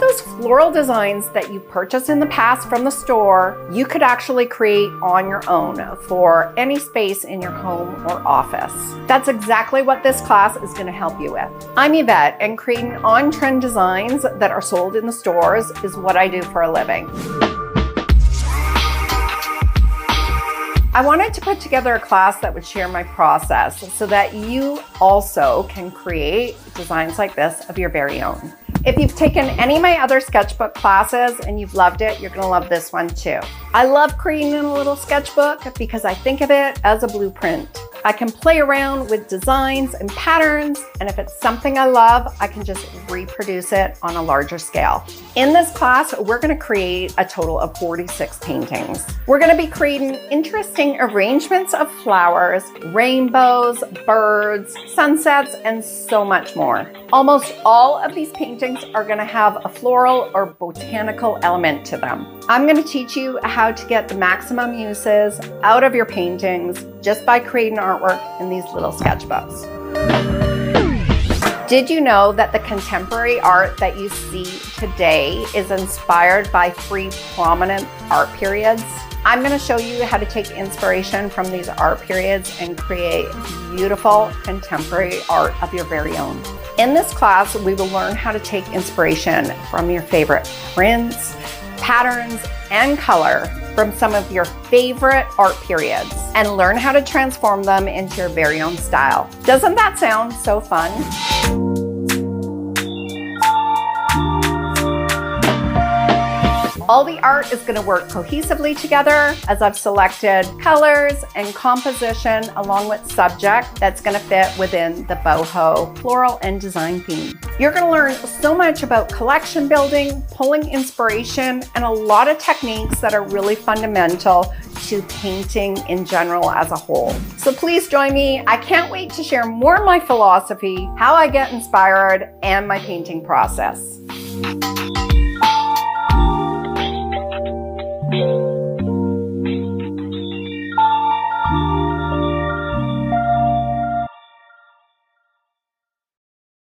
of those floral designs that you purchased in the past from the store, you could actually create on your own for any space in your home or office. That's exactly what this class is going to help you with. I'm Yvette, and creating on-trend designs that are sold in the stores is what I do for a living. I wanted to put together a class that would share my process so that you also can create designs like this of your very own. If you've taken any of my other sketchbook classes and you've loved it, you're going to love this one too. I love creating a little sketchbook because I think of it as a blueprint. I can play around with designs and patterns, and if it's something I love, I can just reproduce it on a larger scale. In this class, we're going to create a total of 46 paintings. We're going to be creating interesting arrangements of flowers, rainbows, birds, sunsets, and so much more. Almost all of these paintings are going to have a floral or botanical element to them. I'm going to teach you how to get the maximum uses out of your paintings just by creating artwork in these little sketchbooks. Did you know that the contemporary art that you see today is inspired by 3 prominent art periods? I'm going to show you how to take inspiration from these art periods and create beautiful contemporary art of your very own. In this class, we will learn how to take inspiration from your favorite prints, patterns, and color from some of your favorite art periods and learn how to transform them into your very own style. Doesn't that sound so fun? All the art is going to work cohesively together as I've selected colors and composition along with subject that's going to fit within the Boho floral and design theme. You're going to learn so much about collection building, pulling inspiration, and a lot of techniques that are really fundamental to painting in general as a whole. So please join me. I can't wait to share more of my philosophy, how I get inspired, and my painting process.